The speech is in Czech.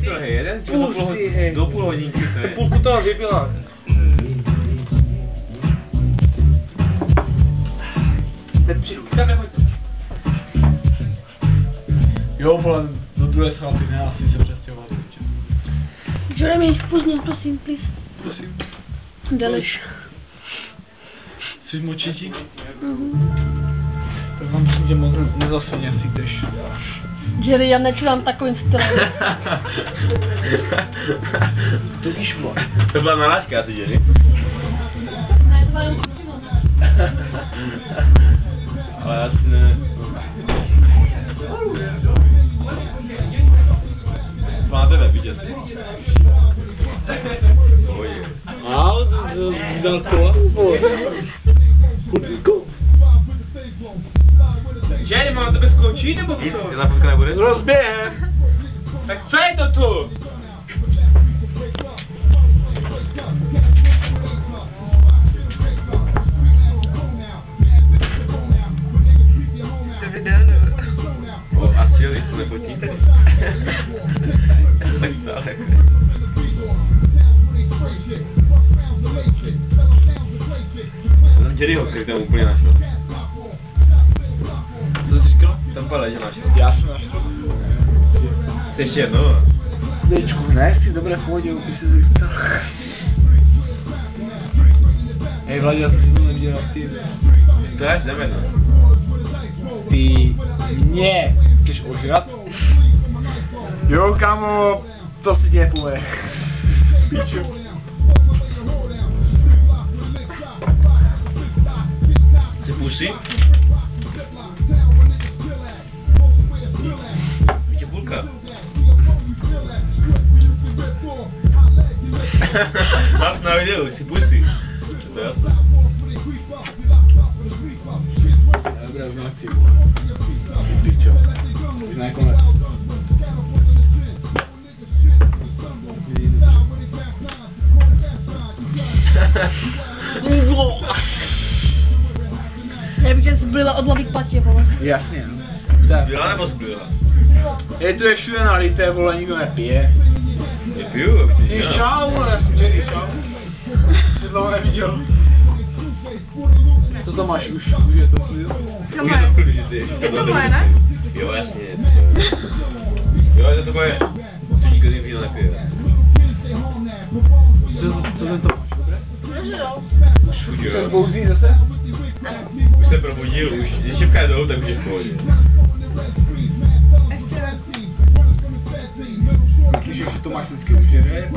to je jeden? Do půl hodinky to je. Půlku toho vypila. Teď přijdu. Jo, vole, do druhé sáty, ne, asi se přestěhoval. Jeremy, pozdě, prosím, please. Prosím. Deliš. Jsi močití? Mhm. Tak vám prosím tě moc nezasvěně, asi jdeš. Jerry, já nečuvám takovým stylem. To víš, vole. To byla narážka asi, Jerry. Ne, to byla jen kupčinu. Ale já si ne... Má tebe vidět. A, dal kola, vole. Kudíko. Jerry, mám tebe skončit nebo co? Jedna fotka nebude? Rozběhem. Tak co je to tu? O, asi jo, když to nefotíte. Tak dále. Tam Jerryho, který tam úplně našel. Co jsi říkal? Tam padá, že našel. Já jsem našel. Ty ještě jedno. Dečku, ne, jsi dobré v pohodě, už jsi zůstal. Hej, Vladě, já jsem si to neviděl ty. To je až jdeme, no. Ty mě chceš ožrat? Jo, kámo, to si tě nepůjde. Píču. Jsi pusy? Víte půlka. Máš na videu, jsi pusy. To je jasné. Dobré znaky, vole. Píčo. Už nakonec. Já bych tě zbyla od hlavy k patě, vole. Jasně, no. Tak. Byla nebo zbyla? Je to je všude nalité, vole, nikdo nepije. Nepiju, abych ti Ty říkal. čau, vole, Jerry, čau. Jsi dlouho neviděl. Co to máš už je to klid? Už je to klid, že ty ještě Je to moje, ne? Jo, jasně. Jo, je to takové, že nikdo nikdy nepije. Co ten to máš, dobré? Můžu, jo. Už Jsi jo. bouzí zase? Už se probudil, už, když šipka je dolů, tak už je v pohodě. Ještě. Myslíš, že to máš vždycky už je, ne?